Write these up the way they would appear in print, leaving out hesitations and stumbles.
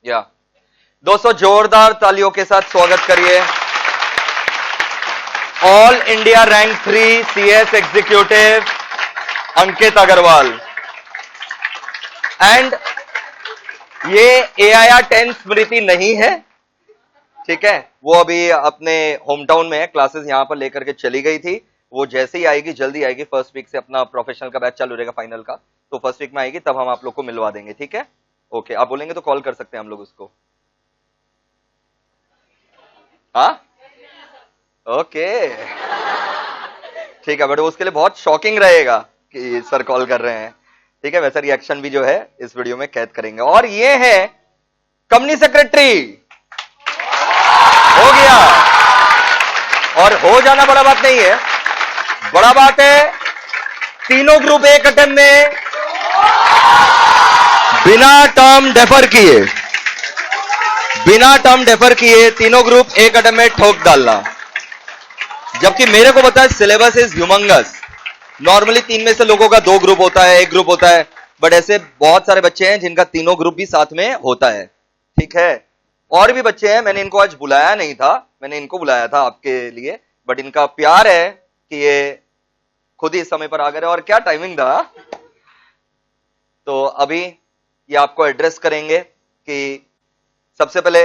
या दोस्तों जोरदार तालियों के साथ स्वागत करिए all India rank 3 CS executive Ankit Agarwal. And ये AIR 10 स्मृति नहीं है, ठीक है, वो अभी अपने होम टाउन में है, क्लासेस यहां पर लेकर के चली गई थी। वो जैसे ही आएगी, जल्दी आएगी, फर्स्ट वीक से अपना प्रोफेशनल का बैच चालू रहेगा फाइनल का, तो फर्स्ट वीक में आएगी, तब हम आप लोग को मिलवा देंगे, ठीक है। ओके, आप बोलेंगे तो कॉल कर सकते हैं हम लोग उसको। हाँ ओके ठीक है, बट उसके लिए बहुत शॉकिंग रहेगा कि सर कॉल कर रहे हैं, ठीक है। वैसा रिएक्शन भी जो है इस वीडियो में कैद करेंगे। और ये है कंपनी सेक्रेटरी, हो गया। और हो जाना बड़ा बात नहीं है, बड़ा बात है तीनों ग्रुप एक अटेम्प्ट में बिना टर्म डेफर किए तीनों ग्रुप एक अटेम्प्ट में ठोक डालना। जबकि मेरे को पता है सिलेबस इज ह्यूमंगस, नॉर्मली 3 में से लोगों का 2 ग्रुप होता है, 1 ग्रुप होता है, बट ऐसे बहुत सारे बच्चे हैं जिनका तीनों ग्रुप भी साथ में होता है, ठीक है। और भी बच्चे हैं, मैंने इनको आज बुलाया नहीं था, मैंने इनको बुलाया था आपके लिए, बट इनका प्यार है कि ये खुद ही इस समय पर आ गए। और क्या टाइमिंग था। तो अभी ये आपको एड्रेस करेंगे कि सबसे पहले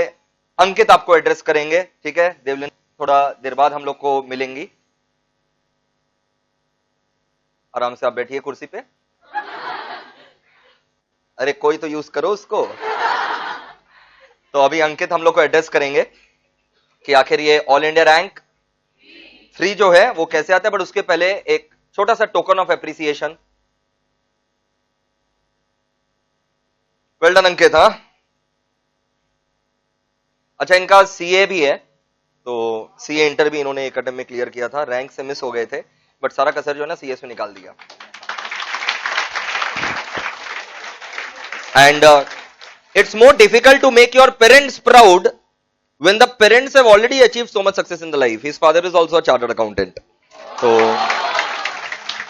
अंकित आपको एड्रेस करेंगे, ठीक है। देवलिन थोड़ा देर बाद हम लोग को मिलेंगी। आराम से आप बैठिए कुर्सी पे। अरे कोई तो यूज करो उसको। तो अभी अंकित हम लोग को एड्रेस करेंगे कि आखिर ये ऑल इंडिया रैंक 3 जो है वो कैसे आता है, बट उसके पहले एक छोटा सा token of appreciation. Well done Ankit. हाँ अच्छा, इनका सीए भी है, तो सीए इंटर भी इन्होंने एक अटेम्प्ट में क्लियर किया था, रैंक से मिस हो गए थे, बट सारा कसर जो है ना सीएस में निकाल दिया। And it's more difficult to make your parents proud when the parents have already achieved so much success in the life. His father is also a chartered accountant, so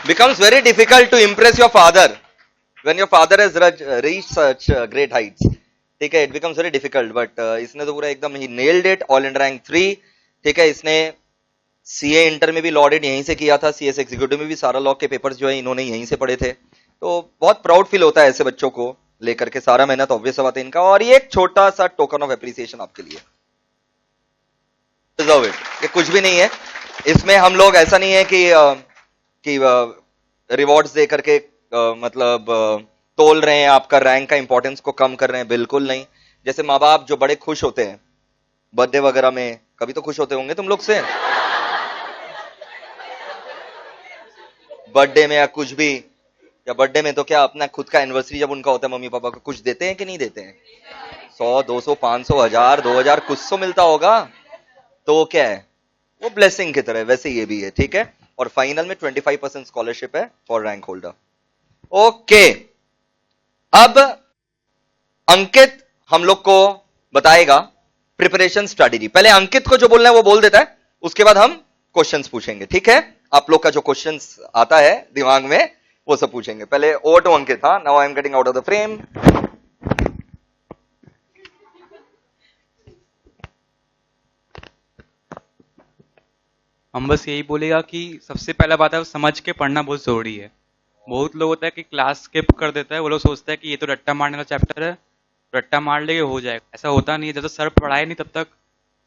becomes very difficult to impress your father when your father has reached such great heights, ठीक है। It becomes very difficult, but इसने तो पूरा एकदम ही nailed it, all in rank 3, ठीक है। इसने CA inter में भी लॉ ऑडिट यहीं से किया था, सीएस एग्जीक्यूटिव में भी सारा लॉ के पेपर्स जो है इन्होंने यहीं से पढ़े थे, तो बहुत प्राउड फील होता है ऐसे बच्चों को लेकर के, सारा मेहनत ऑब्वियस बात है इनका। और ये एक छोटा सा टोकन ऑफ एप्रिसिएशन आपके लिए, डिजर्व इट। ये कुछ भी नहीं है, इसमें हम लोग ऐसा नहीं है कि रिवॉर्ड्स दे करके मतलब तोल रहे हैं, आपका रैंक का इंपॉर्टेंस को कम कर रहे हैं, बिल्कुल नहीं। जैसे माँ बाप जो बड़े खुश होते हैं बर्थडे वगैरह में, कभी तो खुश होते होंगे तुम लोग से, बर्थडे में या कुछ भी, या बर्थडे में तो क्या अपना खुद का एनिवर्सरी जब उनका होता है, मम्मी पापा को कुछ देते हैं कि नहीं देते हैं? 100 200 500 1000 2000 कुछ तो मिलता होगा, तो क्या है वो ब्लेसिंग की तरह, वैसे ये भी है, ठीक है। और फाइनल में 25% स्कॉलरशिप है फॉर रैंक होल्डर। ओके, अब अंकित हम लोग को बताएगा प्रिपरेशन स्ट्रैटेजी। पहले अंकित को जो बोलना है वो बोल देता है, उसके बाद हम क्वेश्चंस पूछेंगे, ठीक है। आप लोग का जो क्वेश्चंस आता है दिमाग में वो सब पूछेंगे। पहले ओवर टू अंकित। हाँ, now I am getting out of the frame. हम बस यही बोलेगा कि सबसे पहला बात है, समझ के पढ़ना बहुत जरूरी है। बहुत लोग होता है कि क्लास स्किप कर देता है, वो लोग सोचता है कि ये तो रट्टा मारने का चैप्टर है, रट्टा मार लेंगे हो जाएगा। ऐसा होता नहीं है, जब तक सर पढ़ाए नहीं तब तक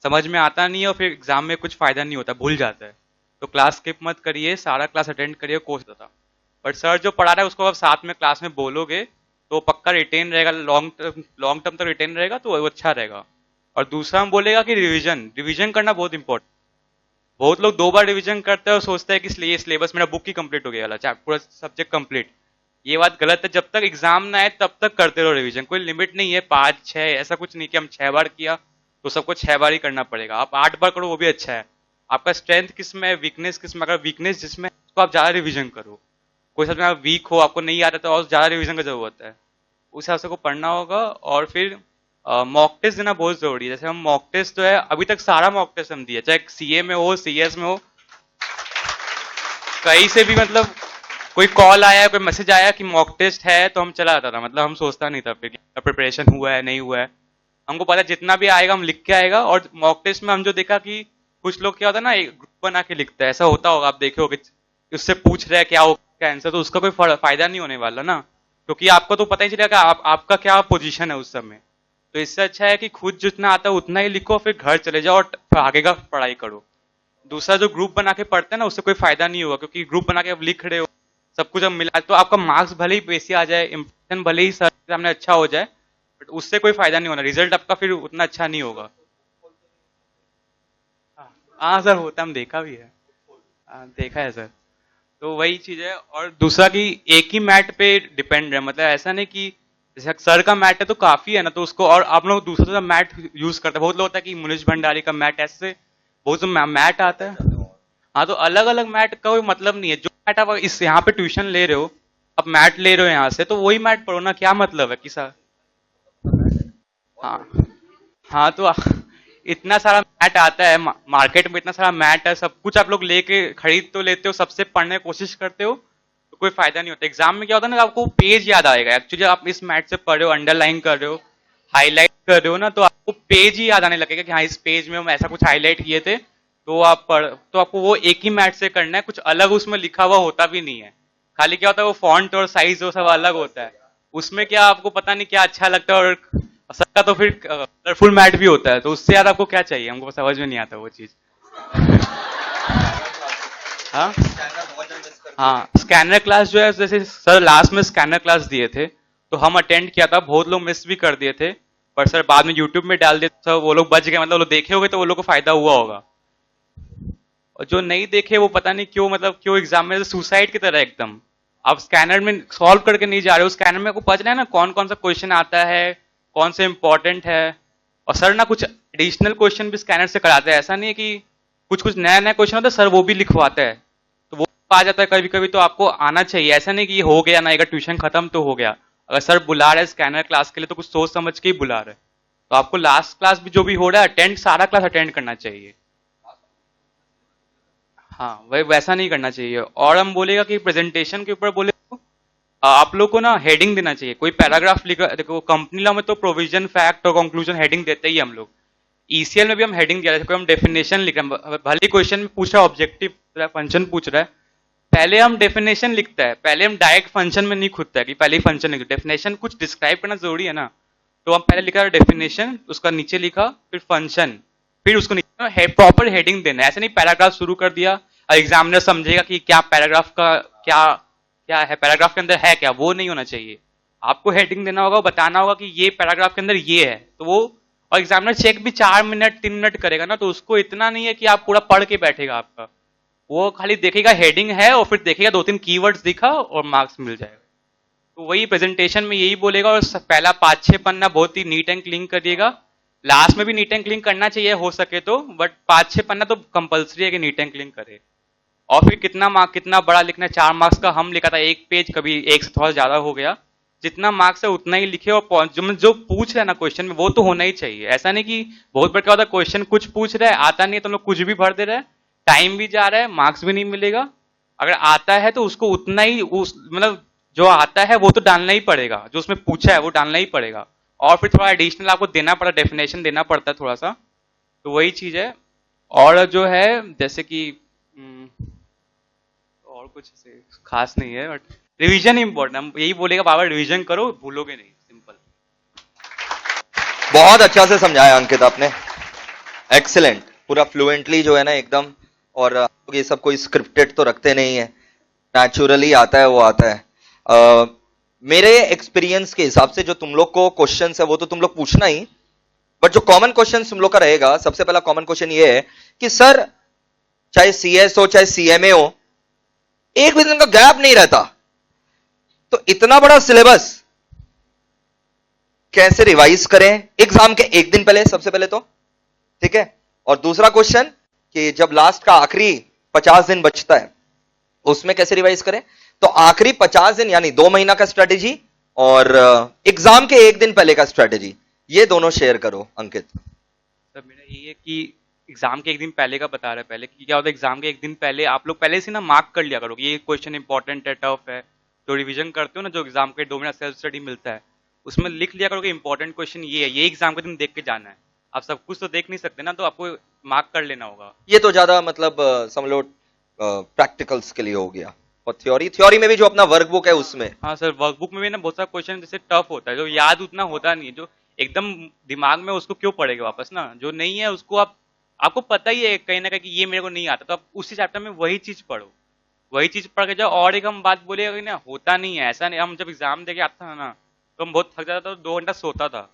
समझ में आता नहीं है, और फिर एग्जाम में कुछ फायदा नहीं होता, भूल जाता है। तो क्लास स्किप मत करिए, सारा क्लास अटेंड करिए, कोर्स होता। बट सर जो पढ़ा रहा है उसको आप साथ में क्लास में बोलोगे तो पक्का रिटेन रहेगा, लॉन्ग टर्म तक रिटेन रहेगा, तो वो अच्छा रहेगा। और दूसरा हम बोलेगा कि रिविजन करना बहुत इंपॉर्टेंट। बहुत लोग 2 बार रिवीजन करते हैं और सोचते हैं कि ये सिलेबस मेरा बुक ही कंप्लीट हो गया वाला, पूरा सब्जेक्ट कंप्लीट। ये बात गलत है, जब तक एग्जाम ना आए तब तक करते रहो रिवीजन, कोई लिमिट नहीं है 5 6, ऐसा कुछ नहीं कि हम 6 बार किया तो सबको 6 बार ही करना पड़ेगा। आप 8 बार करो वो भी अच्छा है। आपका स्ट्रेंथ किस में है, वीकनेस किस में, अगर वीकनेस जिसमें तो आप ज्यादा रिवीजन करो। कोई सब में आप वीक हो, आपको नहीं आता तो और ज्यादा रिवीजन की जरूरत है, उस हिसाब से को पढ़ना होगा। और फिर मॉक टेस्ट देना बहुत जरूरी है। जैसे हम मॉक टेस्ट जो है अभी तक सारा मॉक टेस्ट हम दिए, चाहे सीए में हो सीएस में हो, कहीं से भी मतलब कोई कॉल आया, कोई मैसेज आया कि मॉक टेस्ट है तो हम चला जाता था, मतलब हम सोचता नहीं था फिर प्रिपरेशन हुआ है नहीं हुआ है। हमको पता है जितना भी आएगा हम लिख के आएगा। और मॉक टेस्ट में हम जो देखा कि कुछ लोग क्या होता है ना, एक ग्रुप बना के लिखता है, ऐसा होता होगा, आप देखे होगे, उससे पूछ रहे हैं क्या हो क्या आंसर, तो उसका कोई फायदा नहीं होने वाला ना, क्योंकि आपको तो पता ही चलेगा कि आपका क्या पोजीशन है उस समय। तो इससे अच्छा है कि खुद जितना आता है उतना ही लिखो, फिर घर चले जाओ और फिर आगे का पढ़ाई करो। दूसरा जो ग्रुप बना के पढ़ते हैं ना, उससे कोई फायदा नहीं होगा, क्योंकि ग्रुप बना के अब लिख रहे हो, सब कुछ अब मिला, तो आपका मार्क्स भले ही बेसी आ जाए, इम्प्रेशन भले ही सर के सामने अच्छा हो जाए, बट उससे कोई फायदा नहीं होना, रिजल्ट आपका फिर उतना अच्छा नहीं होगा। हाँ सर, होता, हम देखा भी है। हाँ, देखा है सर। तो वही चीज है। और दूसरा कि एक ही मैट पे डिपेंड है, मतलब ऐसा नहीं कि जैसे सर का मैट है तो काफी है ना, तो उसको और आप लोग दूसरा मैट यूज करते हैं। बहुत लोग होता है कि मुनीष भंडारी का मैट, ऐसे बहुत जो मैट आता है। हाँ, तो अलग अलग मैट का कोई मतलब नहीं है। जो मैट आप इस यहाँ पे ट्यूशन ले रहे हो, आप मैट ले रहे हो यहाँ से, तो वही मैट पढ़ो ना, क्या मतलब है कि सर। हाँ। हाँ, तो इतना सारा मैट आता है मार्केट में, इतना सारा मैट है, सब कुछ आप लोग लेके खरीद तो लेते हो, सबसे पढ़ने की कोशिश करते हो, तो कोई फायदा नहीं होता। एग्जाम में क्या होता है ना, आपको पेज याद आएगा। एक्चुअली आप इस मैट से पढ़ रहे हो, अंडरलाइन कर रहे हो, हाईलाइट कर रहे हो ना, तो आपको पेज ही याद आने लगेगा कि हाँ, इस पेज में हम ऐसा कुछ हाईलाइट किए थे, तो तो आपको वो एक ही मैट से करना है, कुछ अलग उसमें लिखा हुआ होता भी नहीं है। खाली क्या होता है, वो फॉन्ट और साइज वो सब अलग होता है। उसमें क्या आपको पता नहीं क्या अच्छा लगता है, और सबका तो फिर कलरफुल मैट भी होता है, तो उससे यार आपको क्या चाहिए, हमको समझ में नहीं आता वो चीज। हाँ। हाँ, स्कैनर क्लास जो है, जैसे सर लास्ट में स्कैनर क्लास दिए थे, तो हम अटेंड किया था, बहुत लोग मिस भी कर दिए थे, पर सर बाद में यूट्यूब में डाल दिए, तो वो लोग बच गए, मतलब वो लोग देखे होंगे तो वो लोग को फायदा हुआ होगा। और जो नहीं देखे वो पता नहीं क्यों, मतलब क्यों एग्जाम में सुसाइड की तरह एकदम, आप स्कैनर में सॉल्व करके नहीं जा रहे हो। स्कैनर में आपको पता चला है ना कौन कौन सा क्वेश्चन आता है, कौन से इंपॉर्टेंट है। और सर ना कुछ एडिशनल क्वेश्चन भी स्कैनर से कराते हैं, ऐसा नहीं है कि कुछ कुछ नया नया क्वेश्चन होता है, सर वो भी लिखवाते हैं, तो वो आ जाता है कभी कभी, तो आपको आना चाहिए। ऐसा नहीं कि ये हो गया ना, अगर ट्यूशन खत्म तो हो गया। अगर सर बुला रहे हैं स्कैनर क्लास के लिए, तो कुछ सोच समझ के ही बुला रहे हैं, तो आपको लास्ट क्लास भी जो भी हो रहा है अटेंड, सारा क्लास अटेंड करना चाहिए। हाँ, वही वैसा नहीं करना चाहिए। और हम बोलेगा कि प्रेजेंटेशन के ऊपर बोले तो आप लोग को ना हेडिंग देना चाहिए, कोई पैराग्राफ लिखा, देखो कंपनी लॉ में तो प्रोविजन, फैक्ट और कंक्लूजन हेडिंग देते ही हम लोग। ईसीएल में भी हम हेडिंग दिया, कोई हम डेफिनेशन लिख रहे हैं, भले क्वेश्चन में पूछ रहा है ऑब्जेक्टिव फंक्शन पूछ रहा है, पहले हम डेफिनेशन लिखता है, पहले हम डायरेक्ट फंक्शन में नहीं खुदता है कि पहले ही फंक्शन लिखो, डेफिनेशन कुछ डिस्क्राइब करना जरूरी है ना, तो हम पहले लिखा डेफिनेशन, उसका नीचे लिखा फिर फंक्शन, फिर उसको नीचे प्रॉपर हेडिंग देना है। ऐसे नहीं पैराग्राफ शुरू कर दिया और एग्जामिनर समझेगा कि क्या पैराग्राफ का क्या क्या है, पैराग्राफ के अंदर है क्या, वो नहीं होना चाहिए। आपको हेडिंग देना होगा, बताना होगा कि ये पैराग्राफ के अंदर ये है, तो वो, और एग्जामिनर चेक भी 4 मिनट 3 मिनट करेगा ना, तो उसको इतना नहीं है कि आप पूरा पढ़ के बैठेगा आपका, वो खाली देखेगा हेडिंग है और फिर देखेगा 2-3 कीवर्ड्स दिखा और मार्क्स मिल जाएगा। तो वही प्रेजेंटेशन में यही बोलेगा, और पहला 5-6 पन्ना बहुत ही नीट एंड क्लीन करिएगा, लास्ट में भी नीट एंड क्लीन करना चाहिए हो सके तो, बट 5-6 पन्ना तो कंपलसरी है कि नीट एंड क्लीन करे। और फिर कितना मार्क, कितना बड़ा लिखना है, 4 मार्क्स का हम लिखा था एक पेज, कभी एक से थोड़ा ज्यादा हो गया, जितना मार्क्स है उतना ही लिखे, और जो पूछ रहे ना क्वेश्चन में वो तो होना ही चाहिए। ऐसा नहीं कि बहुत बार क्या होता है, क्वेश्चन कुछ पूछ रहे हैं, आता नहीं है तो लोग कुछ भी भर दे रहे हैं, टाइम भी जा रहा है, मार्क्स भी नहीं मिलेगा। अगर आता है तो उसको उतना ही, उस मतलब जो आता है वो तो डालना ही पड़ेगा, जो उसमें पूछा है वो डालना ही पड़ेगा, और फिर थोड़ा एडिशनल आपको देना पड़ता, डेफिनेशन देना पड़ता है थोड़ा सा, तो वही चीज है। और जो है जैसे कि और कुछ ऐसे खास नहीं है, बट रिवीजन इंपॉर्टेंट, हम यही बोलेगा बाबा रिवीजन करो, भूलोगे नहीं, सिंपल। बहुत अच्छा से समझाया अंकित आपने, एक्सीलेंट, पूरा फ्लुएंटली जो है ना एकदम। और ये सब कोई स्क्रिप्टेड तो रखते नहीं है, नेचुरली आता है वो आता है। मेरे एक्सपीरियंस के हिसाब से जो तुम लोग को क्वेश्चन है वो तो तुम लोग पूछना ही, बट जो कॉमन क्वेश्चन तुम लोग का रहेगा, सबसे पहला कॉमन क्वेश्चन ये है कि सर चाहे सीएस हो चाहे सीएमए हो, एक भी दिन का गैप नहीं रहता, तो इतना बड़ा सिलेबस कैसे रिवाइज करें एग्जाम के एक दिन पहले, सबसे पहले तो ठीक है। और दूसरा क्वेश्चन कि जब लास्ट का आखिरी 50 दिन बचता है उसमें कैसे रिवाइज करें। तो आखिरी 50 दिन यानी 2 महीना का स्ट्रेटेजी, और एग्जाम के एक दिन पहले का स्ट्रेटेजी, ये दोनों शेयर करो अंकित। सर मेरा ये है कि एग्जाम के एक दिन पहले का बता रहे, पहले कि क्या होता है, एग्जाम के एक दिन पहले आप लोग पहले से ना मार्क कर लिया करो कि ये क्वेश्चन इंपॉर्टेंट है, टफ है, तो रिवीजन करते हो ना, जो एग्जाम के 2 महीना सेल्फ स्टडी मिलता है, उसमें लिख लिया करो कि इंपॉर्टेंट क्वेश्चन ये है, ये एग्जाम के दिन देख के जाना है। आप सब कुछ तो देख नहीं सकते ना, तो आपको मार्क कर लेना होगा। ये तो ज्यादा मतलब समझ लो प्रैक्टिकल्स के लिए हो गया। और थ्योरी, थ्योरी में भी जो अपना वर्कबुक है उसमें हाँ सर, वर्कबुक में भी ना बहुत सारा क्वेश्चन जैसे टफ होता है, जो याद उतना होता नहीं है, जो एकदम दिमाग में, उसको क्यों पढ़ेगा वापस ना, जो नहीं है उसको आपको पता ही है कहीं ना कहीं कि ये मेरे को नहीं आता, तो आप उसी चैप्टर में वही चीज पढ़ो, वही चीज पढ़ के जाओ। और एक हम बात बोलेगा कि ना, होता नहीं है ऐसा, नहीं, हम जब एग्जाम देके आता था ना, तो हम बहुत थक जाता था, तो 2 घंटा सोता था।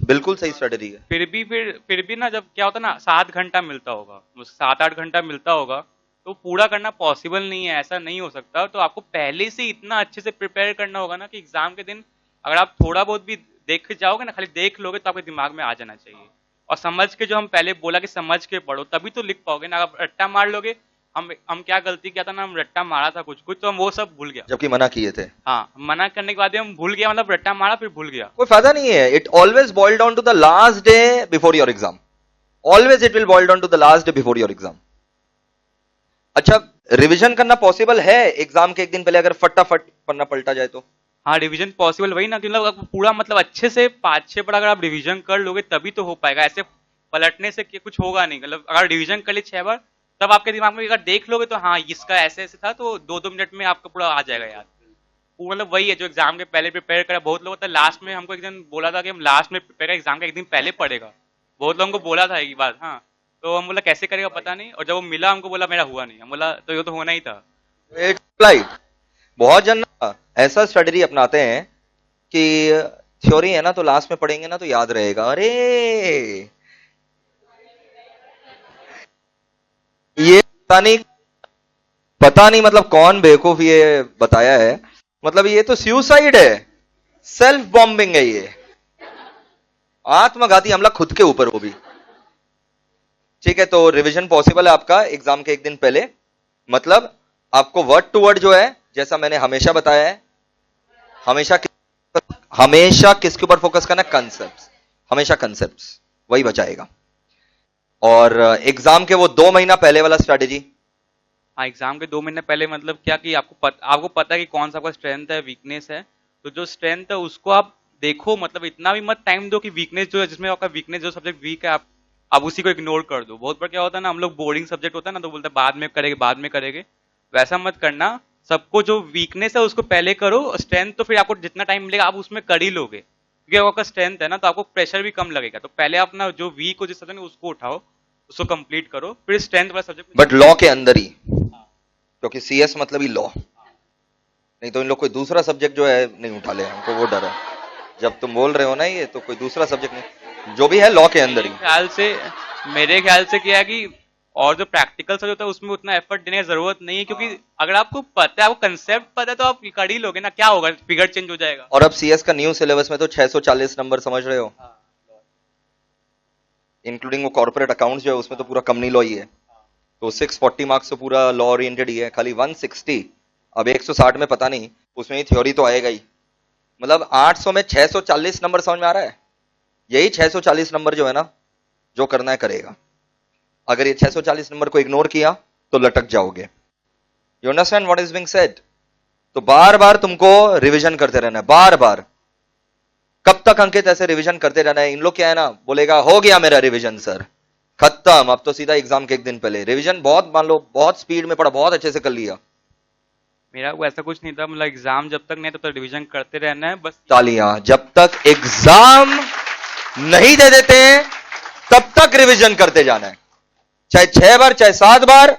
बिल्कुल सही स्ट्रेटजी है। फिर भी ना, जब क्या होता ना, 7 घंटा मिलता होगा, 7-8 घंटा मिलता होगा, तो पूरा करना पॉसिबल नहीं है, ऐसा नहीं हो सकता। तो आपको पहले से इतना अच्छे से प्रिपेयर करना होगा ना, कि एग्जाम के दिन अगर आप थोड़ा बहुत भी देख जाओगे ना, खाली देख लोगे, तो आपके दिमाग में आ जाना चाहिए। और समझ के, जो हम पहले बोला कि समझ के पढ़ो, तभी तो लिख पाओगे ना। अगर रट्टा मार लोगे, हम क्या गलती किया था ना, हम रट्टा मारा था कुछ कुछ, तो हम वो सब भूल गया। जबकि मना किए थे। हाँ, मना करने के बाद भी हम भूल गया, मतलब रट्टा मारा फिर भूल गया। कोई फायदा नहीं है। It always boil down to the last day before your exam. Always it will boil down to the last day before your exam. अच्छा, रिवीजन करना पॉसिबल है एग्जाम के एक दिन पहले, अगर फटाफट पन्ना पलटा जाए तो? हाँ, रिवीजन पॉसिबल, वही ना कि मतलब पूरा, मतलब अच्छे से 5-6 पढ़ा अगर आप रिवीजन कर लोगे तभी तो हो पाएगा। ऐसे पलटने से कुछ होगा नहीं। मतलब अगर रिवीजन कर लिए 6 बार, तब आपके दिमाग में अगर देख लोगे तो हाँ, इसका ऐसे ऐसे था, तो 2-2 मिनट में आपका पूरा आ जाएगा याद। वो मतलब वही है जो एग्जाम के पहले प्रिपेयर करा। बहुत लोग होता है लास्ट में, हमको एक दिन बोला था कि हम लास्ट में प्रिपेयर, एग्जाम का एक दिन पहले पढ़ेगा। बहुत लोगों को बोला था एक बार, हाँ। तो हम बोला कैसे करेगा पता नहीं, और जब वो मिला हमको, बोला मेरा हुआ नहीं। हम बोला तो ये तो होना ही था। इट्स लाइक, बहुत जन ना ऐसा स्ट्रेटजी अपनाते हैं कि थ्योरी है ना, तो लास्ट में पढ़ेंगे ना तो याद रहेगा। अरे ये पता नहीं मतलब कौन बेवकूफ ये बताया है। मतलब ये तो सुसाइड है, सेल्फ बॉम्बिंग है ये, आत्मघाती हमला खुद के ऊपर, वो भी। ठीक है, तो रिवीजन पॉसिबल है आपका एग्जाम के एक दिन पहले। मतलब आपको वर्ड टू वर्ड जो है, जैसा मैंने हमेशा बताया है, हमेशा हमेशा किसके ऊपर फोकस करना? कंसेप्ट। हमेशा कंसेप्ट वही बचाएगा। और एग्जाम के वो 2 महीना पहले वाला स्ट्रेटेजी। हाँ, एग्जाम के 2 महीने पहले मतलब क्या, कि आपको पता है कि कौन सा आपका स्ट्रेंथ है, वीकनेस है। तो जो स्ट्रेंथ है उसको आप देखो, मतलब इतना भी मत टाइम दो कि वीकनेस जो है, जिसमें आपका वीकनेस, जो सब्जेक्ट वीक है, आप उसी को इग्नोर कर दो। बहुत बार क्या होता है ना, हम लोग बोरिंग सब्जेक्ट होता है ना, तो बोलते हैं बाद में करेंगे, बाद में करेंगे। वैसा मत करना। सबको जो वीकनेस है उसको पहले करो, स्ट्रेंथ तो फिर आपको जितना टाइम मिलेगा आप उसमें कर ही लोगे, क्योंकि आपका स्ट्रेंथ है ना, तो आपको प्रेशर भी कम लगेगा। तो पहले अपना जो वीक हो जिस सब्जेक्ट में, उसको उठाओ, उसको कंप्लीट करो, फिर स्ट्रेंथ वाला सब्जेक्ट। बट लॉ के अंदर ही, क्योंकि सीएस मतलब ही लॉ। नहीं तो इन लोग कोई दूसरा सब्जेक्ट जो है नहीं उठा ले, हमको वो डर है। जब तुम बोल रहे हो ना ये, तो कोई दूसरा सब्जेक्ट नहीं, जो भी है लॉ के अंदर ही। मेरे ख्याल से क्या है कि, और जो प्रैक्टिकल सब्जेक्ट होता है उसमें उतना एफर्ट देने की जरूरत नहीं है, क्योंकि अगर आपको पता है, आपको कंसेप्ट पता है, तो आप कर ही लोगे ना। क्या होगा, फिगर चेंज हो जाएगा। और अब सीएस का न्यू सिलेबस में तो 640 नंबर, समझ रहे हो, इंक्लूडिंग वो कॉर्पोरेट अकाउंट्स जो है उसमें तो पूरा कंपनी लॉ ही है। तो 640 मार्क्स तो पूरा लॉ ओरिएंटेड ही है। खाली 160, अब 160 में पता नहीं, उसमें ही थ्योरी तो आएगा ही। मतलब 800 में 640 नंबर, समझ में आ रहा है? यही 640 नंबर जो है ना, जो करना है करेगा। अगर ये 640 नंबर को इग्नोर किया तो लटक जाओगे। You understand what is being said? तो बार बार तुमको रिवीजन करते रहना है, बार बार। कब तक अंकित ऐसे रिवीजन करते रहना है? इन लोग क्या है ना, बोलेगा हो गया मेरा रिवीजन सर, खत्म, अब तो सीधा एग्जाम के एक दिन पहले रिवीजन। बहुत मान लो बहुत स्पीड में पढ़ा, बहुत अच्छे से कर लिया। मेरा को ऐसा कुछ नहीं था, मतलब एग्जाम जब तक नहीं तब तक रिवीजन करते रहना है बस। तालियां। जब तक एग्जाम नहीं दे देते हैं तब तक रिवीजन करते जाना है, चाहे 6 बार चाहे 7 बार,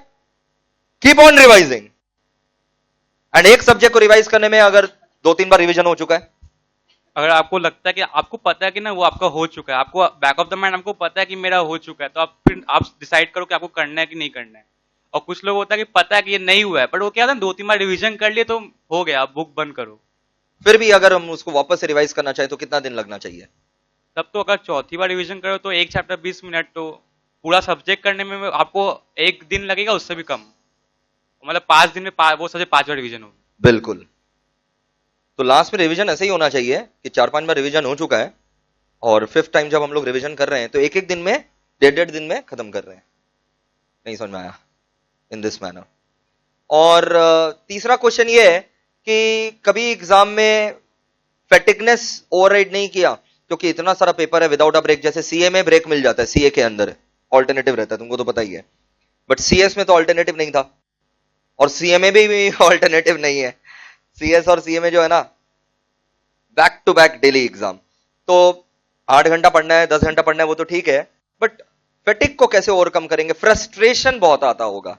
कीप ऑन रिवाइजिंग। एंड एक सब्जेक्ट को रिवाइज करने में अगर 2-3 बार रिवीजन हो चुका है, अगर आपको लगता है कि आपको पता है कि ना वो आपका हो चुका है, आपको बैक ऑफ द माइंड आपको पता है कि मेरा हो चुका है, तो आप डिसाइड करो कि आपको करना है कि नहीं करना है। और कुछ लोग होता है कि पता है कि ये नहीं हुआ है, पर वो क्या था, 2-3 बार रिवीजन कर लिए तो हो गया, आप बुक बंद करो। फिर भी अगर हम उसको वापस से रिवाइज करना चाहे तो कितना दिन लगना चाहिए? तब तो अगर चौथी बार रिवीजन करो तो एक चैप्टर 20 मिनट, तो पूरा सब्जेक्ट करने में आपको 1 दिन लगेगा, उससे भी कम। मतलब 5 दिन में वो सब्जेक्ट 5 बार रिवीजन होगी। बिल्कुल। तो लास्ट में रिवीजन ऐसे ही होना चाहिए कि 4-5 बार रिवीजन हो चुका है, और 5th टाइम जब हम लोग रिवीजन कर रहे हैं तो एक एक दिन में, 1.5 दिन में खत्म कर रहे हैं। नहीं समझ में आया? In this manner. और तीसरा क्वेश्चन ये है कि कभी एग्जाम में फेटिकनेस ओवरराइड नहीं किया, क्योंकि इतना सारा पेपर है विदाउट अ ब्रेक। जैसे सीए में ब्रेक मिल जाता है, सीए के अंदर ऑल्टरनेटिव रहता है, तुमको तो पता ही है, बट सीएस में तो ऑल्टरनेटिव नहीं था, और सीए में भी ऑल्टरनेटिव नहीं है। सीएस और सीए में जो है ना, back to back daily exam, तो 8 घंटा पढ़ना है, 10 घंटा पढ़ना है, वो तो ठीक है, बट फेटिक को कैसे ओवरकम करेंगे? फ्रस्ट्रेशन बहुत आता होगा।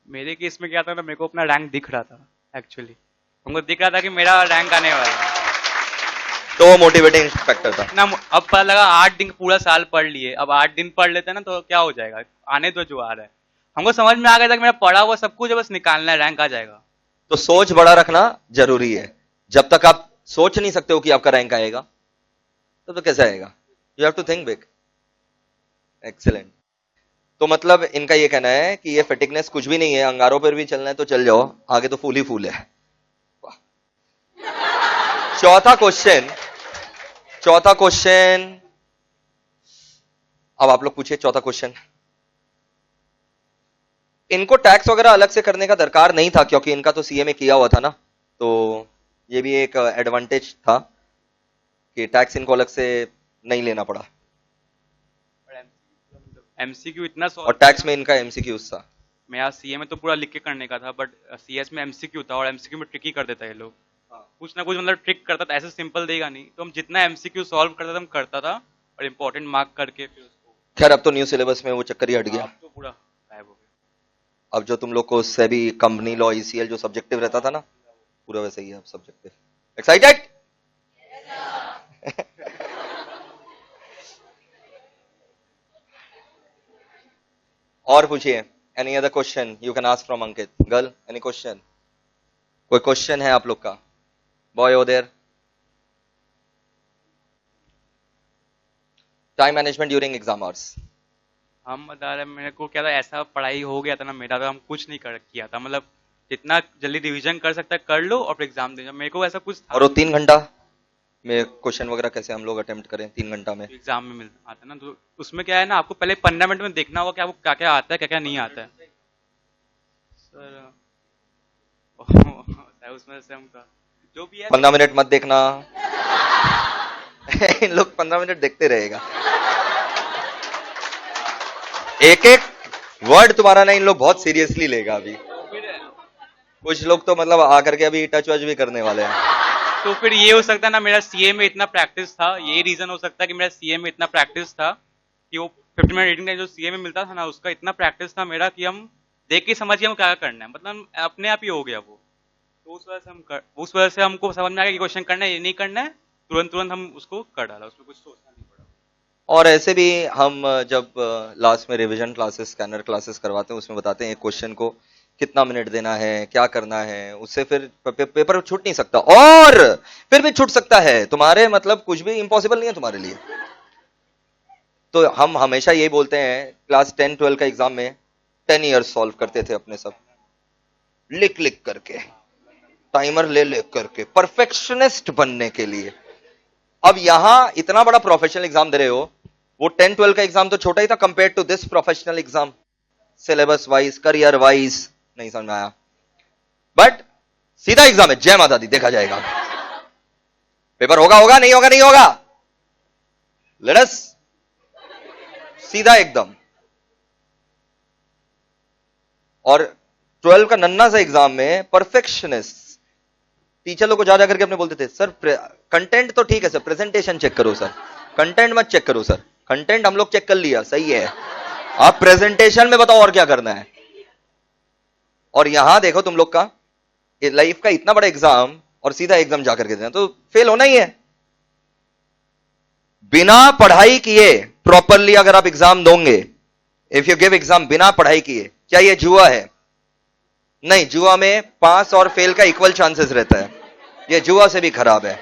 मेरे केस में क्या था ना, मेरे को अपना रैंक दिख रहा था एक्चुअली, हमको दिख रहा था कि मेरा रैंक आने वाला है। तो वो मोटिवेटिंग फैक्टर था ना अब पता लगा 8 दिन पूरा साल पढ़ लिए, अब 8 दिन पढ़ लेते हैं ना तो क्या हो जाएगा, आने तो जो आ रहा है। हमको समझ में आ गया था कि मेरा पढ़ा हुआ सब कुछ है, बस निकालना है, रैंक आ जाएगा। तो सोच बड़ा रखना जरूरी है। जब तक आप सोच नहीं सकते हो कि आपका रैंक आएगा, तो कैसे आएगा? You have to think big. Excellent. तो मतलब इनका ये कहना है कि ये फिटिकनेस कुछ भी नहीं है, अंगारों पर भी चलना है तो चल जाओ, आगे तो फूल ही फूल है। चौथा क्वेश्चन, अब आप लोग पूछिए चौथा क्वेश्चन। इनको टैक्स वगैरह अलग से करने का दरकार नहीं था, क्योंकि इनका तो सीए में किया हुआ था ना, तो ये भी एक एडवांटेज था कि टैक्स इनको अलग से नहीं लेना पड़ा। एमसीक्यू इतना और टैक्स में इनका एमसीक्यूज था। मेरा सीए में तो पूरा लिख के करने का था, बट सीएस में एमसीक्यू था, और एमसीक्यू में ट्रिक ही कर देता है ये लोग, कुछ ना कुछ मतलब ट्रिक करता था, ऐसे सिंपल देगा नहीं। तो हम जितना एमसीक्यू सॉल्व करता था हम करता था, और इम्पोर्टेंट मार्क करके फिर उसको। खैर अब तो न्यू सिलेबस में वो चक्कर ही हट गया, अब तो पूरा गायब हो गया। अब जो तुम लोग को सेबी, कंपनी लॉ, ईसीएल जो सब्जेक्टिव रहता था ना, पूरा वैसे ही है अब सब्जेक्टिव। एक्साइटेड? और पूछिए। Any other question you can ask from Ankit. Girl, any question? कोई क्वेश्चन है आप लोग का? Boy oh there? Time management during exam hours. हम बता रहे, मेरे को क्या था, ऐसा पढ़ाई हो गया था ना मेरा, तो हम कुछ नहीं कर किया था, मतलब जितना जल्दी रिवीजन कर सकता है कर लो और फिर एग्जाम दे जाओ, मेरे को ऐसा कुछ था। और वो 3 घंटा में क्वेश्चन वगैरह कैसे हम लोग अटेम्प्ट करें 3 घंटा में? एग्जाम में मिलता आता है ना, तो उसमें क्या है ना, आपको पहले 15 मिनट में देखना होगा कि आपको क्या क्या आता है, क्या क्या नहीं आता है। सर उसमें से हमका जो भी है 15 मिनट मत देखना। इन लोग 15 मिनट देखते रहेगा, एक एक वर्ड तुम्हारा ना इन लोग बहुत सीरियसली लेगा। अभी कुछ लोग तो मतलब आकर के अभी टच वच भी करने वाले हैं। तो फिर ये हो सकता है ना, मेरा सीए में इतना प्रैक्टिस था, ये रीजन हो सकता है कि मेरा सीए में इतना प्रैक्टिस था कि वो 15 मिनट रीडिंग टाइम जो सीए में मिलता था ना, उसका इतना प्रैक्टिस था मेरा कि हम देख के समझ गए हम क्या करना है, मतलब अपने आप ही हो गया वो। तो उस वजह से हमको समझ में आ गया कि क्वेश्चन करना है, ये नहीं करना है, तुरंत तुरंत हम उसको कर डाला, उसमें कुछ सोचना नहीं पड़ा। और ऐसे भी हम जब लास्ट में रिवीजन क्लासेस, स्कैनर क्लासेस करवाते हैं, उसमें बताते हैं एक क्वेश्चन को कितना मिनट देना है, क्या करना है, उससे फिर पेपर छूट नहीं सकता, और फिर भी छूट सकता है तुम्हारे, मतलब कुछ भी इम्पॉसिबल नहीं है तुम्हारे लिए। तो हम हमेशा यही बोलते हैं, क्लास 10-12 का एग्जाम में 10 ईयर्स सॉल्व करते थे अपने सब, लिख लिख करके, टाइमर ले ले करके, परफेक्शनिस्ट बनने के लिए। अब यहां इतना बड़ा प्रोफेशनल एग्जाम दे रहे हो, वो 10-12 का एग्जाम तो छोटा ही था compare to this professional exam, syllabus wise, career wise, नहीं समझ में आया। बट सीधा एग्जाम है, जय माता दी, देखा जाएगा। पेपर होगा होगा, नहीं होगा नहीं होगा, लेट अस, सीधा एकदम। और 12 का नन्ना सा एग्जाम में परफेक्शनिस्ट टीचर लोग को जा करके अपने बोलते थे, सर कंटेंट तो ठीक है सर, प्रेजेंटेशन चेक करो सर, कंटेंट मत चेक करो सर। कंटेंट हम लोग चेक कर लिया, सही है, आप प्रेजेंटेशन में बताओ और क्या करना है। और यहां देखो तुम लोग का लाइफ का इतना बड़ा एग्जाम, और सीधा एग्जाम जाकर के देना, तो फेल होना ही है। बिना पढ़ाई किए प्रॉपरली अगर आप एग्जाम दोगे, इफ यू गिव एग्जाम बिना पढ़ाई किए, क्या ये जुआ है? नहीं, जुआ में पास और फेल का इक्वल चांसेस रहता है, ये जुआ से भी खराब है।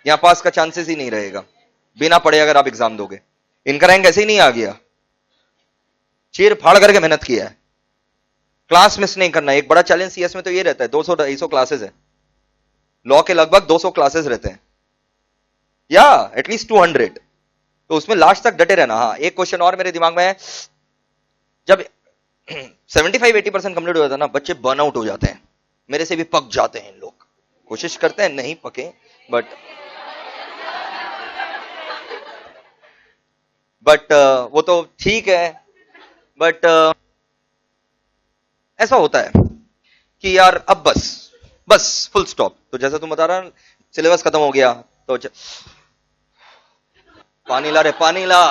यहां पास का चांसेस ही नहीं रहेगा बिना पढ़े अगर आप एग्जाम दोगे। इनका रैंक ऐसे ही नहीं आ गया, चीर फाड़ करके मेहनत किया है, क्लास मिस नहीं करना। एक बड़ा चैलेंज सीएस में तो ये रहता है, 200-250 क्लासेस है, लॉ के लगभग 200 क्लासेस रहते हैं, या एटलीस्ट 200, तो उसमें लास्ट तक डटे रहना। हाँ, एक क्वेश्चन और मेरे दिमाग में है, जब 75-80% कंप्लीट हो जाता है ना, बच्चे बर्नआउट हो जाते हैं, मेरे से भी पक जाते हैं लोग, कोशिश करते हैं नहीं पके, बट वो तो ठीक है, बट ऐसा होता है कि यार अब बस बस फुल स्टॉप। तो जैसा तुम बता रहा, सिलेबस खत्म हो गया तो पानी ला रे पानी ला।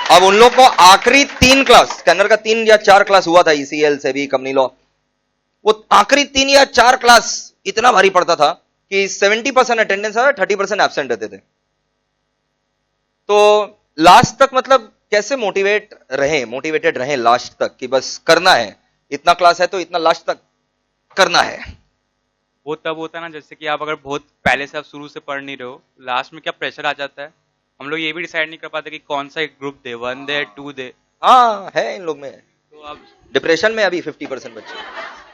अब उन लोग को आखिरी 3 क्लास, स्कैनर का 3 या 4 क्लास हुआ था, ईसीएल से भी, कंपनी लॉ, वो आखिरी 3 या 4 क्लास इतना भारी पड़ता था कि 70% अटेंडेंस आ, 30% एब्सेंट रहते थे। तो लास्ट तक मतलब कैसे मोटिवेटेड रहे लास्ट तक कि बस करना है, इतना क्लास है तो इतना लास्ट तक करना है। वो तब होता है ना जैसे कि आप अगर बहुत पहले से आप शुरू से पढ़ नहीं रहे हो, लास्ट में क्या प्रेशर आ जाता है। हम लोग ये भी डिसाइड नहीं कर पाते कि कौन सा एक ग्रुप दे, 1 दे 2 दे। हाँ है इन लोग में, तो अब डिप्रेशन में अभी 50% बच्चे,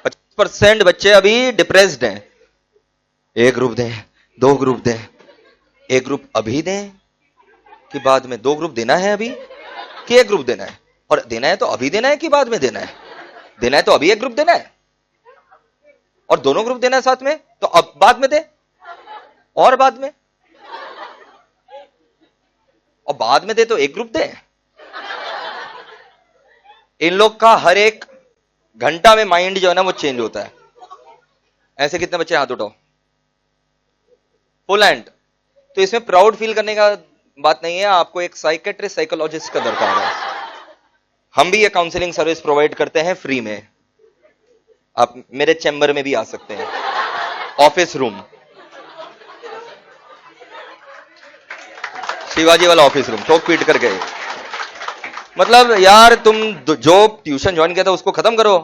25% बच्चे अभी डिप्रेस्ड हैं। एक ग्रुप दें, 2 ग्रुप दें, एक ग्रुप अभी दें कि बाद में, 2 ग्रुप देना है अभी कि एक ग्रुप देना है, और देना है तो अभी देना है कि बाद में देना है, देना है तो अभी एक ग्रुप देना है और दोनों ग्रुप देना है साथ में, तो अब बाद में दे और बाद में, और बाद में दे तो एक ग्रुप दे। इन लोग का हर एक घंटा में माइंड जो है ना वो चेंज होता है। ऐसे कितने बच्चे, हाथ उठाओ। Full hand. तो इसमें प्राउड फील करने का बात नहीं है, आपको एक साइकेट्रिस्ट साइकोलॉजिस्ट का दरकार है। हम भी ये काउंसलिंग सर्विस प्रोवाइड करते हैं फ्री में, आप मेरे चैम्बर में भी आ सकते हैं, ऑफिस रूम, शिवाजी वाला ऑफिस रूम, ठोक पीट कर गए। मतलब यार तुम जो ट्यूशन ज्वाइन किया था उसको खत्म करो,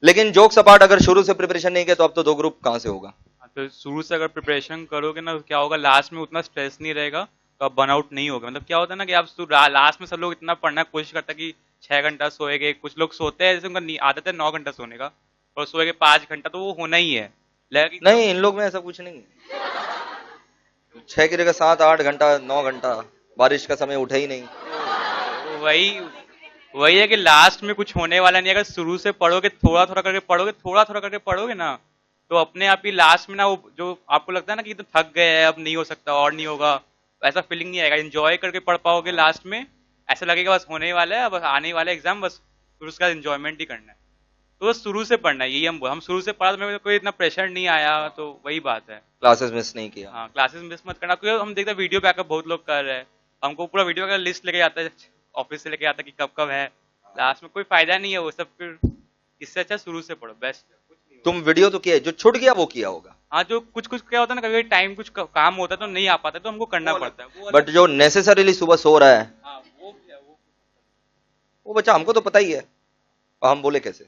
लेकिन जोक सपाट अगर शुरू से प्रिपरेशन नहीं किया तो अब तो 2 ग्रुप कहां से होगा। तो शुरू से अगर प्रिपरेशन करोगे ना, तो क्या होगा, लास्ट में उतना स्ट्रेस नहीं रहेगा, तो आप बर्नआउट नहीं होगा। मतलब क्या होता है ना कि आप लास्ट में सब लोग इतना पढ़ना की कोशिश करते हैं कि 6 घंटा सोएंगे, कुछ लोग सोते हैं जैसे उनका आदत है 9 घंटा सोने का, और सोएंगे 5 घंटा, तो वो होना ही है। लेकिन नहीं, इन लोग में ऐसा कुछ नहीं है, 6 की जगह 7 8 घंटा 9 घंटा, बारिश का समय उठे ही नहीं। वही वही है कि लास्ट में कुछ होने वाला नहीं। अगर शुरू से पढ़ोगे, थोड़ा थोड़ा करके पढ़ोगे, थोड़ा थोड़ा करके पढ़ोगे ना, तो अपने आप ही लास्ट में ना वो जो आपको लगता है ना कि तो थक गए हैं, अब नहीं हो सकता और नहीं होगा, ऐसा फीलिंग नहीं आएगा। एंजॉय करके पढ़ पाओगे लास्ट में, ऐसा लगेगा बस होने वाला है, बस आने वाला एग्जाम, बस फिर उसका एंजॉयमेंट ही करना है। तो बस शुरू से पढ़ना है, यही हम शुरू से पढ़ा, तो मेरे को कोई इतना प्रेशर नहीं आया, तो वही बात है। क्लासेस मिस नहीं किया। हाँ, क्लासेस मिस मत करना, क्योंकि हम देखते हैं वीडियो बैकअप बहुत लोग कर रहे हैं, हमको पूरा वीडियो का लिस्ट लेके आता है, ऑफिस से लेके आता है कि कब कब है, लास्ट में कोई फायदा नहीं है वो सब। फिर इससे अच्छा शुरू से पढ़ो, बेस्ट। तुम वीडियो तो किया, जो छूट गया वो किया होगा। हाँ, जो कुछ कुछ क्या होता है ना, कभी टाइम कुछ काम होता है तो नहीं आ पाता, तो हमको करना पड़ता है वो। बट जो नेसेसरीली सुबह सो रहा है, हाँ, वो बच्चा, हमको तो पता ही है, और हम बोले कैसे।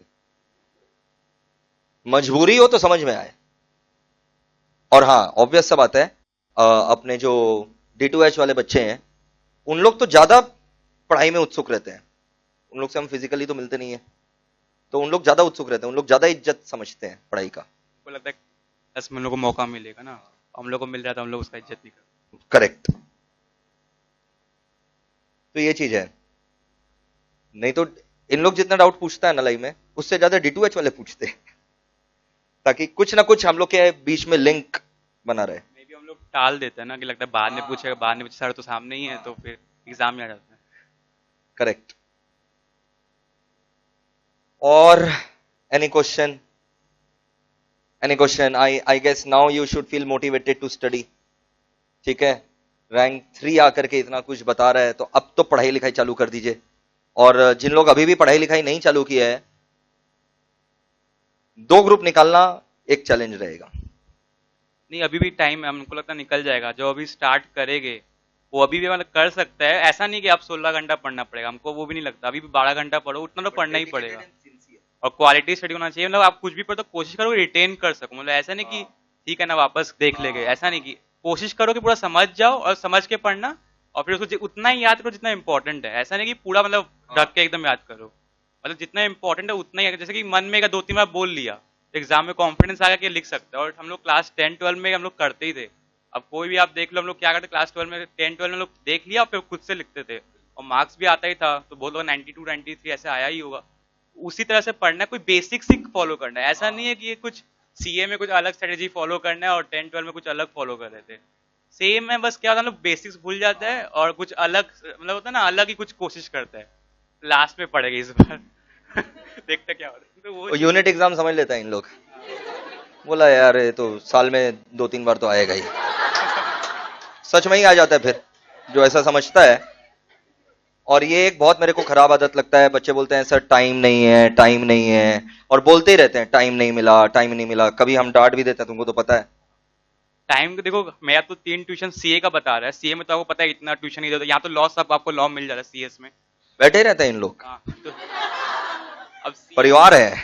मजबूरी हो तो समझ में आए। और हाँ, ऑब्वियस सा बात है, अपने जो D2H वाले बच्चे हैं, उन लोग तो ज्यादा पढ़ाई में उत्सुक रहते हैं, उन लोग से हम फिजिकली तो मिलते नहीं है, तो उन लोग ज्यादा उत्सुक रहते हैं, उन लोग ज्यादा इज्जत समझते हैं पढ़ाई का। हमको लगता है 10 में हम लोग को मौका मिलेगा ना, हम लोग को मिल रहा था, हम लोग उसका इज्जत नहीं करते। करेक्ट। तो ये चीज है, नहीं तो इन लोग जितना डाउट पूछता है ना लाइफ में, उससे ज्यादा D2H वाले पूछते हैं, ताकि कुछ ना कुछ हम लोग के बीच में लिंक बना रहे। मे भी हम लोग टाल देते हैं ना, कि लगता है बाद में पूछेगा, बाद में सर तो सामने ही है, तो फिर एग्जाम में आ जाता है। करेक्ट। और any question, I guess now you should feel motivated to study. ठीक है, रैंक 3 आकर के इतना कुछ बता रहा है, तो अब तो पढ़ाई लिखाई चालू कर दीजिए। और जिन लोग अभी भी पढ़ाई लिखाई नहीं चालू किया है, 2 ग्रुप निकालना एक चैलेंज रहेगा। नहीं, अभी भी टाइम है, हमको लगता है निकल जाएगा। जो अभी स्टार्ट करेंगे वो अभी भी मतलब कर सकता है, ऐसा नहीं कि आप 16 घंटा पढ़ना पड़ेगा, हमको वो भी नहीं लगता। अभी भी 12 घंटा पढ़ो, उतना तो पढ़ना ही पड़ेगा, और क्वालिटी स्टडी होना चाहिए। मतलब आप कुछ भी पढ़ो तो कोशिश करो रिटेन कर सको, मतलब ऐसा नहीं कि ठीक है ना वापस देख लेंगे, ऐसा नहीं। कि कोशिश करो कि पूरा समझ जाओ, और समझ के पढ़ना, और फिर उसको उतना ही याद करो जितना इंपॉर्टेंट है। ऐसा नहीं कि पूरा मतलब ढक के एकदम याद करो, मतलब जितना इंपॉर्टेंट है उतना ही। जैसे कि मन में 2-3 बार बोल लिया, एग्जाम में कॉन्फिडेंस आ गया कि लिख सकते हैं। और हम लोग क्लास 10-12 में हम लोग करते ही थे। अब कोई भी आप देख लो, हम लोग क्या करते, क्लास 12 में 10-12 में लोग देख लिया और फिर खुद से लिखते थे, और मार्क्स भी आता ही था। तो बहुत लोग 92-93 ऐसे आया ही होगा। उसी तरह से पढ़ना है, कोई बेसिक्स ही फॉलो करना है। ऐसा नहीं है कि ये कुछ सीए में कुछ अलग स्ट्रेटेजी फॉलो करना है और 10-12 में कुछ अलग फॉलो कर रहे थे। सेम में बस क्या होता है, लोग बेसिक्स भूल जाता है और कुछ अलग मतलब होता है ना, अलग ही कुछ कोशिश करता है, लास्ट में पड़ेगा इस बार। देखते क्या होता है, तो वो यूनिट एग्जाम समझ लेता है इन लोग, बोला यार ये तो साल में 2-3 बार तो आएगा ही, सच में ही आ जाता है फिर, जो ऐसा समझता है। और ये एक बहुत मेरे को खराब आदत लगता है, बच्चे बोलते हैं सर टाइम नहीं है, टाइम नहीं है, और बोलते ही रहते हैं टाइम नहीं मिला, टाइम नहीं मिला। कभी हम डांट भी देते हैं, तुमको तो पता है। टाइम को देखो, मेरा तो 3 ट्यूशन सीए का बता रहा है, सीए में तो आपको पता है इतना ट्यूशन नहीं देता, यहाँ तो लॉ सब आपको लॉ मिल जाता है सीएस में। बैठे ही रहते हैं इन लोग, हाँ, तो अब परिवार है,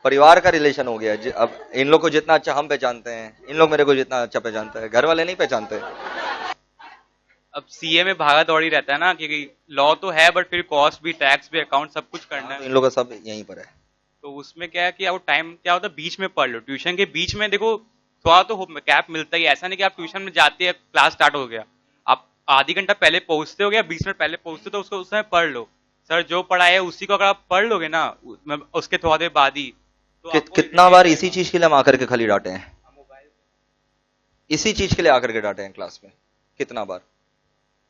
परिवार का रिलेशन हो गया। अब इन लोग को जितना अच्छा हम पहचानते हैं, इन लोग मेरे को जितना अच्छा पहचानते हैं, घर वाले नहीं पहचानते। अब सीए में भागा दौड़ी रहता है ना, क्योंकि लॉ तो है बट फिर कॉस्ट भी, टैक्स भी, अकाउंट सब कुछ करना है। इन लोग का सब यहीं पर है। तो उसमें क्या है कि आपको टाइम क्या होता है, बीच में पढ़ लो, ट्यूशन के बीच में देखो थोड़ा तो गैप मिलता ही है। ऐसा नहीं कि आप ट्यूशन में जाते हैं, क्लास स्टार्ट हो गया, आप आधी घंटा पहले पहुंचते हो गया, 20 मिनट पहले पहुंचते तो उसको उस समय पढ़ लो। सर जो पढ़ाया है उसी को अगर आप पढ़ लोगे ना, उसके थोड़ा देर बाद ही तो कितना बार इसी चीज के लिए हम आकर के खाली डांटे हैं, इसी चीज के लिए आकर के डांटे हैं क्लास में, कितना बार।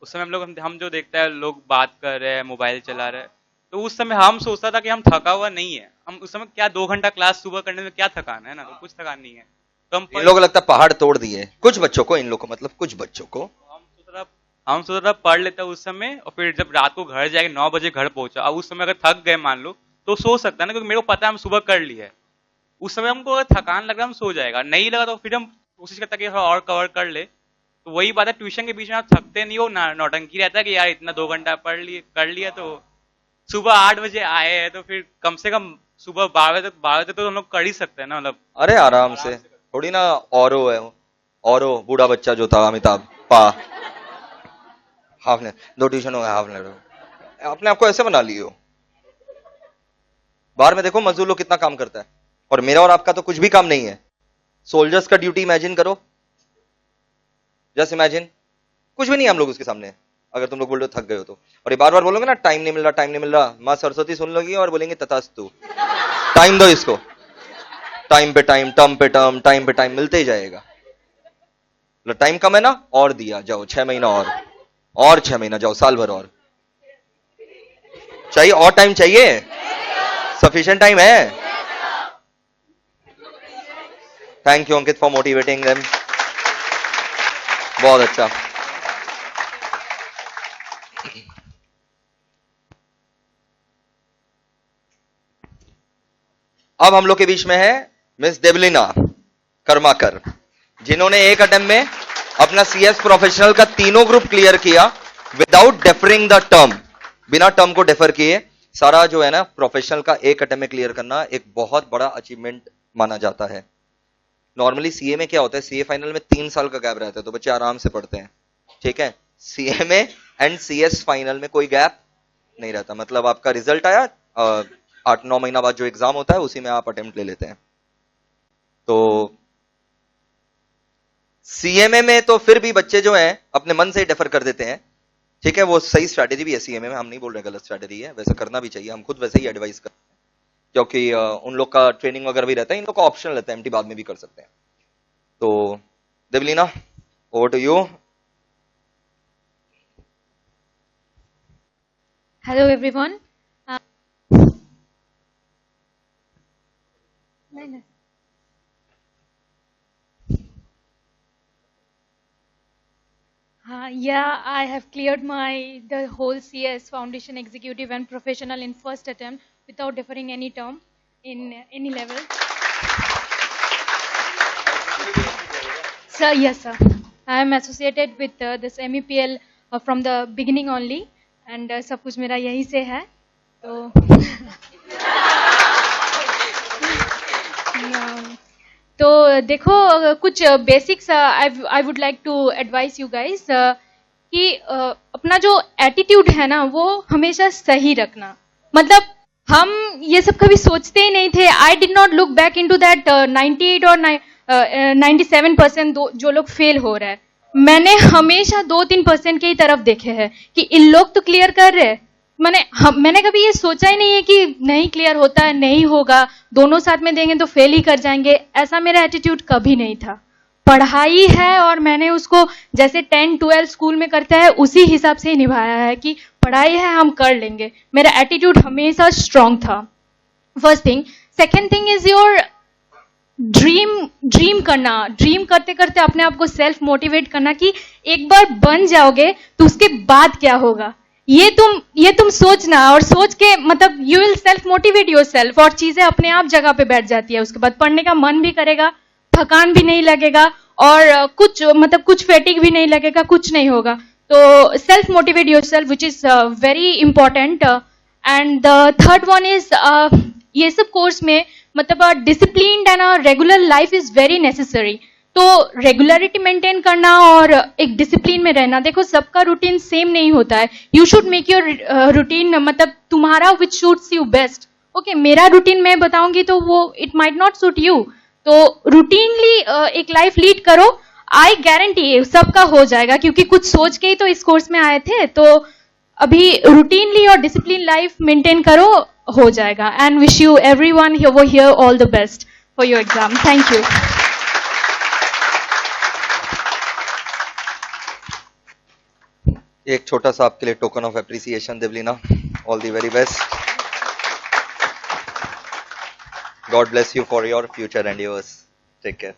उस समय हम जो देखते हैं लोग बात कर रहे हैं, मोबाइल चला रहे हैं, तो उस समय हम सोचता था कि हम थका हुआ नहीं है, हम उस समय क्या 2 घंटा क्लास सुबह करने में क्या थकान है ना, तो कुछ थकान नहीं है। तो इन लोग लगता है पहाड़ तोड़ दिए कुछ बच्चों को, इन लोग को मतलब कुछ बच्चों को। हम सोचा था पढ़ लेता उस समय, और फिर जब रात को घर जाके 9 बजे घर पहुंचा, अब उस समय अगर थक गए मान लो तो सो सकता है ना, क्योंकि मेरे को पता है हम सुबह कर लिया है। उस समय हमको अगर थकान लग रहा है हम सो जाएगा, नहीं लगा तो फिर हम कोशिश करते कि और कवर कर ले। तो वही बात है, ट्यूशन के बीच में आप थकते नहीं हो, नौटंकी रहता है कि यार इतना 2 घंटा पढ़ लिए कर लिया, तो सुबह 8 बजे आए हैं तो फिर कम से कम सुबह 12 तक तो हम लोग कर ही सकते हैं ना, मतलब। अरे आराम से, थोड़ी ना औरो है, औरो बूढ़ा बच्चा जो था अमिताभ पा, हाफ ने 2 ट्यूशन हो गया, हाफ ने अपने आपको ऐसे बना लियो। बाहर में देखो मजदूर लोग कितना काम करता है, और मेरा और आपका तो कुछ भी काम नहीं है। सोल्जर्स का ड्यूटी इमेजिन करो, जस्ट इमेजिन, कुछ भी नहीं है हम लोग उसके सामने। अगर तुम लोग बोल रहे हो थक गए हो तो, और ये बार बार बोलोगे ना टाइम नहीं मिल रहा, टाइम नहीं मिल रहा, मां सरस्वती सुन लोगी और बोलेंगे तथास्तु, टाइम दो इसको, टाइम पे टाइम, टर्म पे टर्म, टाइम पे टाइम मिलते ही जाएगा। टाइम कम है ना, और दिया जाओ 6 महीना और 6 महीना जाओ, साल भर और चाहिए, और टाइम चाहिए, सफिशिएंट टाइम है। Thank you Ankit for motivating them, बहुत अच्छा। अब हम लोग के बीच में है मिस देवलीना कर्माकर, जिन्होंने एक अटेम्प्ट में अपना सीएस प्रोफेशनल का तीनों ग्रुप क्लियर किया विदाउट डेफरिंग द टर्म, बिना टर्म को डेफर किए। सारा जो है ना प्रोफेशनल का एक अटेम्प्ट में क्लियर करना एक बहुत बड़ा अचीवमेंट माना जाता है। नॉर्मली सीए में क्या होता है, सीए फाइनल में 3 साल का गैप रहता है, तो बच्चे आराम से पढ़ते हैं, ठीक है। सीए में एंड सीएस फाइनल में कोई गैप नहीं रहता, मतलब आपका रिजल्ट आया 8-9 महीना बाद जो एग्जाम होता है उसी में आप अटेम्प्ट ले लेते हैं। तो सीएमए में तो फिर भी बच्चे जो हैं अपने मन से ही डेफर कर देते हैं, ठीक है, वो सही स्ट्रैटेजी भी है सीएमए में, हम नहीं बोल रहे गलत स्ट्रैटेजी है, वैसे करना भी चाहिए, हम खुद वैसे ही एडवाइस करते हैं, क्योंकि उन लोग का ट्रेनिंग वगैरह भी रहता है, इन लोग का ऑप्शनल रहता है, एमटी बाद में भी कर सकते हैं। तो Devleena, over to you. Hello everyone. Yeah, I have cleared the whole CS Foundation Executive and Professional in first attempt without deferring any term in any level. Sir, yes sir. I am associated with this MEPL from the beginning only, and सब कुछ मेरा यहीं से है, तो तो देखो कुछ basics I would like to advise you guys कि अपना जो एटीट्यूड है ना वो हमेशा सही रखना। मतलब हम ये सब कभी सोचते ही नहीं थे। I did not look back into that 98 और 97% जो लोग फेल हो रहे हैं, मैंने हमेशा 2-3% के ही तरफ देखे हैं कि इन लोग तो क्लियर कर रहे हैं, मैंने कभी ये सोचा ही नहीं है कि नहीं क्लियर होता है, नहीं होगा, दोनों साथ में देंगे तो फेल ही कर जाएंगे, ऐसा मेरा एटीट्यूड कभी नहीं था। पढ़ाई है और मैंने उसको जैसे 10-12 स्कूल में करते हैं उसी हिसाब से ही निभाया है कि पढ़ाई है हम कर लेंगे। मेरा एटीट्यूड हमेशा स्ट्रांग था, first thing. Second thing is your dream करना, ड्रीम करते करते अपने आप को सेल्फ मोटिवेट करना कि एक बार बन जाओगे तो उसके बाद क्या होगा, ये तुम सोचना, और सोच के मतलब you will self motivate your self, और चीजें अपने आप जगह पे बैठ जाती है। उसके बाद पढ़ने का मन भी करेगा, थकान भी नहीं लगेगा, और कुछ फैटिक भी नहीं लगेगा, कुछ नहीं होगा। तो self motivate your self which is very important. And the third one is ये सब कोर्स में मतलब discipline and regular life is very necessary. तो रेगुलरिटी मेंटेन करना और एक डिसिप्लिन में रहना, देखो सबका रूटीन सेम नहीं होता है। You should make your routine मतलब तुम्हारा विच सूट्स यू बेस्ट। ओके, मेरा रूटीन मैं बताऊंगी तो वो it might not suit you. तो रूटीनली एक लाइफ लीड करो, आई गारंटी सबका हो जाएगा, क्योंकि कुछ सोच के ही तो इस कोर्स में आए थे। तो अभी रूटीनली और डिसिप्लिन लाइफ मेंटेन करो, हो जाएगा। And wish you everyone here all the best for your exam. Thank you. एक छोटा सा आपके लिए token of appreciation, Devlina, all the very best. God bless you for your future endeavors. Take care.